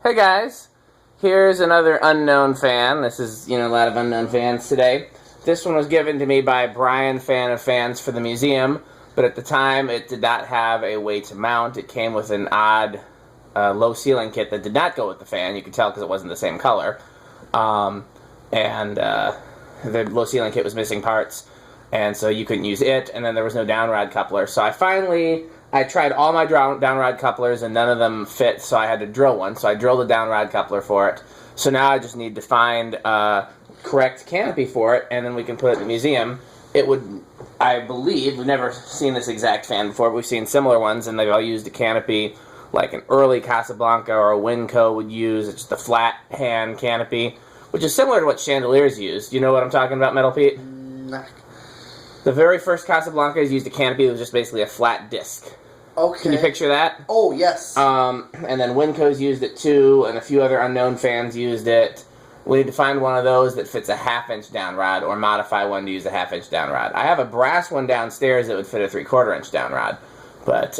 Hey guys, here's another unknown fan. This is, a lot of unknown fans today. This one was given to me by Brian, fan of fans for the museum, but at the time it did not have a way to mount. It came with an odd low ceiling kit that did not go with the fan. You could tell because it wasn't the same color. The low ceiling kit was missing parts, and so you couldn't use it, and then there was no downrod coupler. So I tried all my downrod couplers and none of them fit, so I had to drill one. So I drilled a downrod coupler for it. So now I just need to find a correct canopy for it, and then we can put it in the museum. It would, I believe, we've never seen this exact fan before, but we've seen similar ones, and they've all used a canopy like an early Casablanca or a Winco would use. It's just a flat hand canopy, which is similar to what chandeliers use. Do you know what I'm talking about, Metal Pete? Nah. The very first Casablancas used a canopy that was just basically a flat disc. Okay. Can you picture that? Oh, yes. And then Winco's used it too, and a few other unknown fans used it. We need to find one of those that fits a half-inch downrod, or modify one to use a half-inch downrod. I have a brass one downstairs that would fit a 3/4-inch downrod, but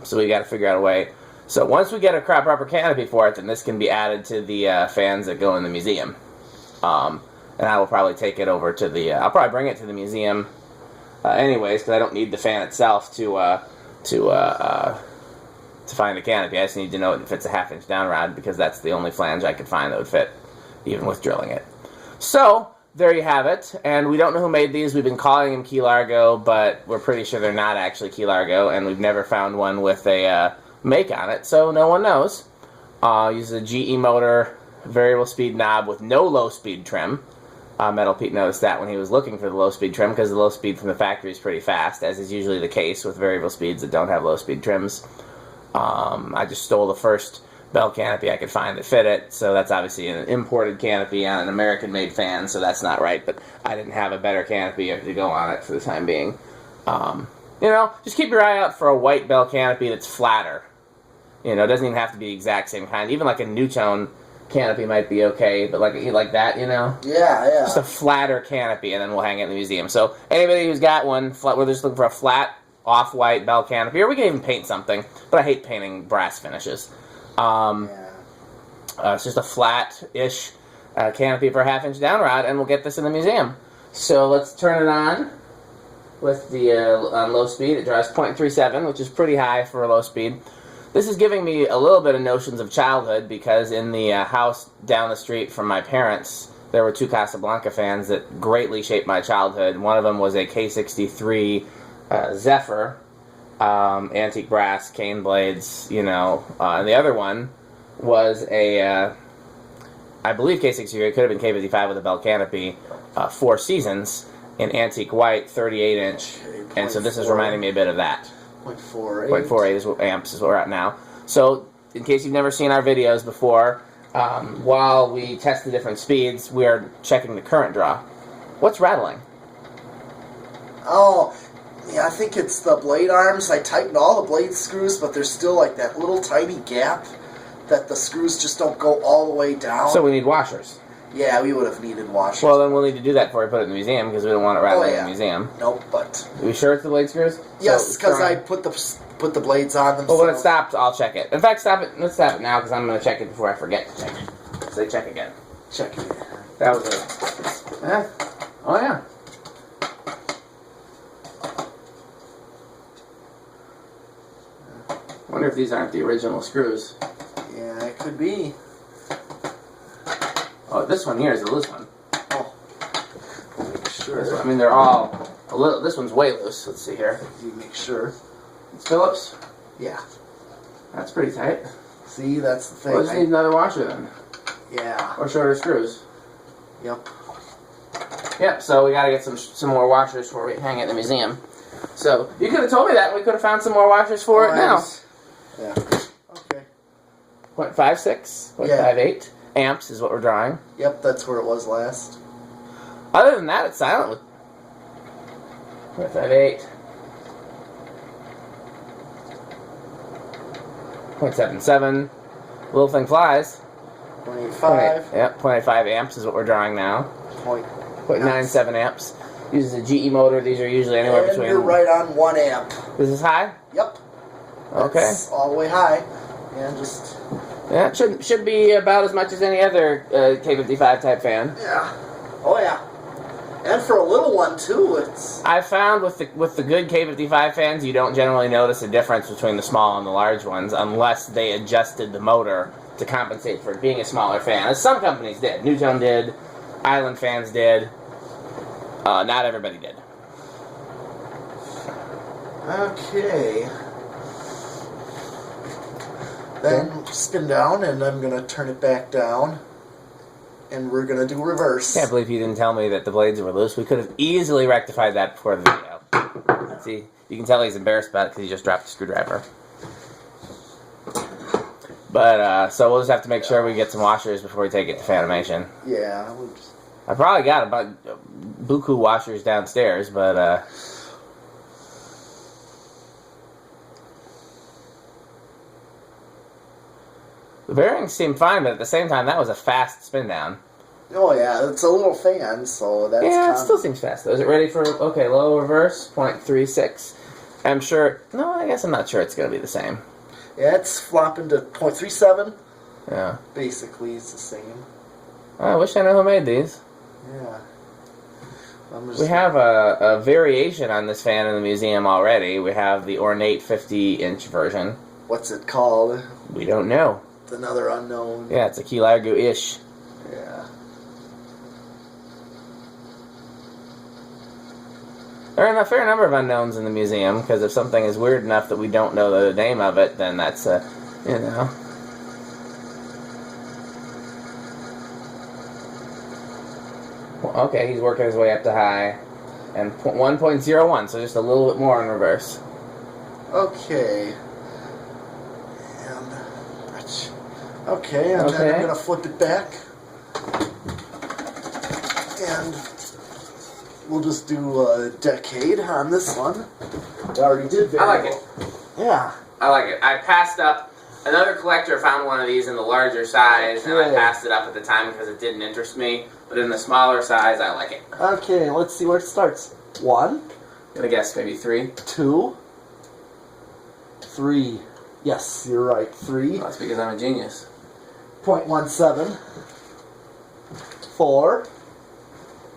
so we got to figure out a way. So once we get a proper canopy for it, then this can be added to the fans that go in the museum. And I will probably take it over to the. I'll probably bring it to the museum, anyways, because I don't need the fan itself to find a canopy. I just need to know it fits a half-inch downrod, because that's the only flange I could find that would fit, even with drilling it. So there you have it. And we don't know who made these. We've been calling them Key Largo, but we're pretty sure they're not actually Key Largo, and we've never found one with a make on it, so no one knows. Uses a GE motor, variable speed knob with no low speed trim. Metal Pete noticed that when he was looking for the low speed trim, because the low speed from the factory is pretty fast, as is usually the case with variable speeds that don't have low speed trims. I just stole the first bell canopy I could find that fit it, so that's obviously an imported canopy on an American-made fan, so that's not right, but I didn't have a better canopy to go on it for the time being. Just keep your eye out for a white bell canopy that's flatter. It doesn't even have to be the exact same kind. Even like a Newtone canopy might be okay, but like that, Yeah. Just a flatter canopy, and then we'll hang it in the museum. So anybody who's got one, we're just looking for a flat, off-white bell canopy, or we can even paint something, but I hate painting brass finishes. It's just a flat-ish canopy for a half-inch downrod, and we'll get this in the museum. So let's turn it on with the on low speed. It draws 0.37, which is pretty high for a low speed. This is giving me a little bit of notions of childhood, because in the house down the street from my parents, there were two Casablanca fans that greatly shaped my childhood. One of them was a K63 Zephyr, antique brass, cane blades, and the other one was a, I believe K63, it could have been K55 with a bell canopy, Four Seasons, in antique white, 38-inch, and so this is reminding me a bit of that. 0.48. 0.48 amps is what we're at now. So, in case you've never seen our videos before, while we test the different speeds, we are checking the current draw. What's rattling? Oh, yeah, I think it's the blade arms. I tightened all the blade screws, but there's still like that little tiny gap that the screws just don't go all the way down. So we need washers. Yeah, we would have needed washers. Well, then we'll need to do that before we put it in the museum, because we don't want it rattling in the museum. Nope, but... Are you sure it's the blade screws? Yes, because I put the blades on them. Well, when it stops, I'll check it. In fact, stop it. Let's stop it now, because I'm going to check it before I forget to check it. Say check again. Check it. That was it. Oh, yeah. Wonder if these aren't the original screws. Yeah, it could be. Oh, this one here is a loose one. Oh. Make sure. They're all a little. This one's way loose. Let's see here. You make sure. It's Phillips. Yeah. That's pretty tight. See, that's the thing. Well, just need another washer then. Yeah. Or shorter screws. Yep. Yep. So we got to get some more washers before we hang it in the museum. So you could have told me that. We could have found some more washers for it now. Yeah. Okay. 0.56, 0.58 amps is what we're drawing. Yep, that's where it was last. Other than that, it's silent with 0.58. 0.77. Little thing flies. 0.85. Yep, 0.85 amps is what we're drawing now. 0.97 amps. Uses a GE motor. These are usually anywhere between... you're right on 1 amp. This is high? Yep. Okay. That's all the way high. And just Yeah, it should be about as much as any other K55 type fan. Yeah. Oh yeah. And for a little one too, it's. I found with the good K55 fans, you don't generally notice a difference between the small and the large ones unless they adjusted the motor to compensate for it being a smaller fan. As some companies did. Newtone did. Island fans did. Not everybody did. Okay. Then spin down, and I'm going to turn it back down. And we're going to do reverse. I can't believe you didn't tell me that the blades were loose. We could have easily rectified that before the video. See, you can tell he's embarrassed about it because he just dropped the screwdriver. But, so we'll just have to make sure we get some washers before we take it to Fanimation. Yeah. We'll just... I probably got about buku washers downstairs, but, the bearings seem fine, but at the same time, that was a fast spin down. Oh, yeah, it's a little fan, so that's yeah, it still seems fast, though. Is it ready for, okay, low reverse, 0.36. I'm sure, no, I guess I'm not sure it's going to be the same. Yeah, it's flopping to 0.37. Yeah. Basically, it's the same. I wish I knew who made these. Yeah. We have a variation on this fan in the museum already. We have the ornate 50-inch version. What's it called? We don't know. It's another unknown. Yeah, it's a Key Largo-ish. Yeah. There are a fair number of unknowns in the museum, because if something is weird enough that we don't know the name of it, then that's, you know. Well, okay, he's working his way up to high. And 1.01, so just a little bit more in reverse. Okay. Okay, and then I'm going to flip it back. And we'll just do a decade on this one. I already did variable. I like it. Yeah. I like it. I passed up. Another collector found one of these in the larger size, and I passed it up at the time because it didn't interest me. But in the smaller size, I like it. Okay, let's see where it starts. 1. I'm going to guess maybe 3. 2. 3. Yes, you're right. 3. Well, that's because I'm a genius. 0.17. 4.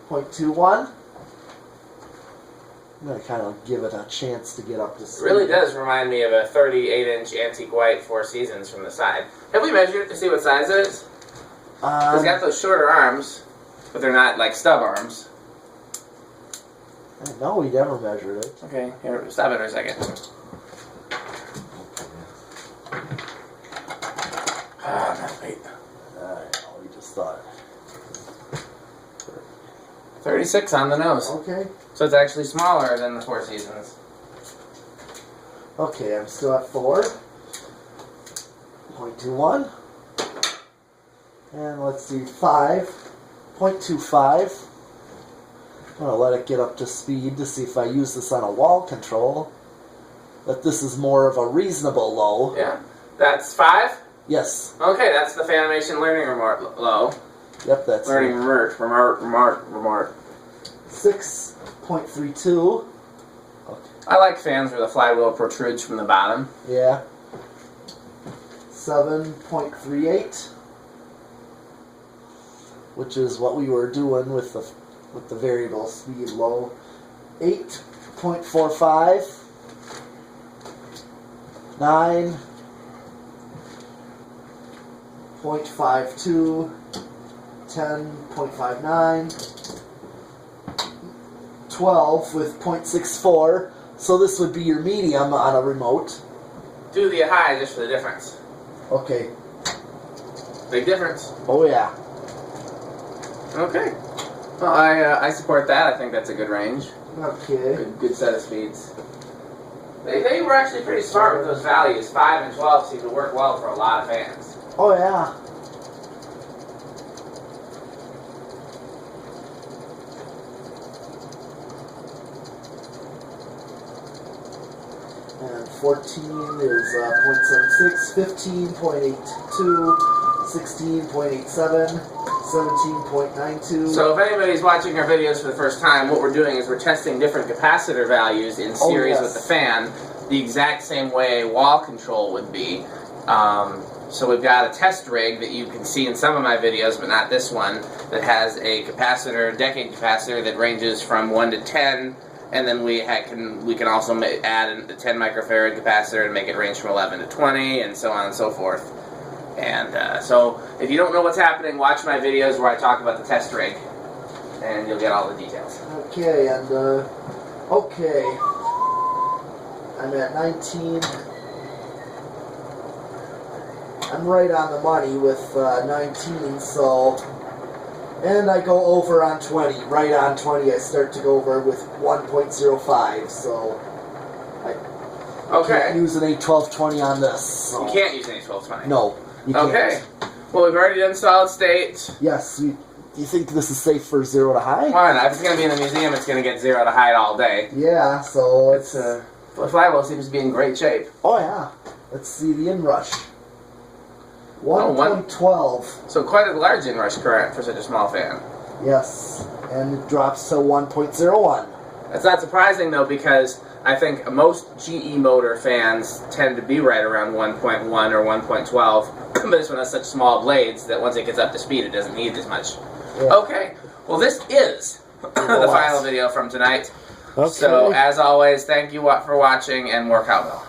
0.21. I'm going to kind of give it a chance to get up to speed. It really does remind me of a 38-inch antique white Four Seasons from the side. Have we measured it to see what size it is? It's got those shorter arms, but they're not like stub arms. No, we never measured it. Okay, here, stop it for a second. Wait. We just thought. 36 on the nose. Okay. So it's actually smaller than the Four Seasons. Okay, I'm still at 4. 0.21. And let's see, 5.25. I'm going to let it get up to speed to see if I use this on a wall control. That this is more of a reasonable low. Yeah. That's 5? Yes. Okay, that's the Fanimation learning remote low. Yep, that's learning remote. 6.32. Okay. I like fans where the flywheel protrudes from the bottom. Yeah. 7.38. Which is what we were doing with the variable speed low. 8.45. 9.52. 10.59. 12 with 0.64. So this would be your medium on a remote. Do the high just for the difference. Okay. Big difference. Oh yeah. Okay. Well, I support that. I think that's a good range. Okay. Good set of speeds. They were actually pretty smart with those values. 5 and 12 seem to work well for a lot of fans. Oh yeah. And 14 is 0.76, 15.82, 16.87, 17.92. So if anybody's watching our videos for the first time, what we're doing is we're testing different capacitor values in series with the fan, the exact same way wall control would be. So we've got a test rig that you can see in some of my videos, but not this one, that has a capacitor, decade capacitor that ranges from 1 to 10, and then we can also add a 10 microfarad capacitor and make it range from 11 to 20, and so on and so forth. And so if you don't know what's happening, watch my videos where I talk about the test rig, and you'll get all the details. Okay, and okay, I'm at 19. I'm right on the money with 19, so, and I go over on 20. Right on 20, I start to go over with 1.05, so I can't use an 81220 on this. So. You can't use an 81220? No, you can't. Okay. Well, we've already done solid state. Yes. Do you think this is safe for 0 to high? Why not? If it's going to be in the museum, it's going to get 0 to high all day. Yeah, so it's... the flywheel seems to be in great shape. Oh, yeah. Let's see the inrush. 1.12. So quite a large inrush current for such a small fan. Yes, and it drops to 1.01. That's not surprising, though, because I think most GE motor fans tend to be right around 1.1 or 1.12, but this one has such small blades that once it gets up to speed, it doesn't need as much. Yeah. Okay, well, this is the final video from tonight. Okay. So, as always, thank you for watching, and more cowbell.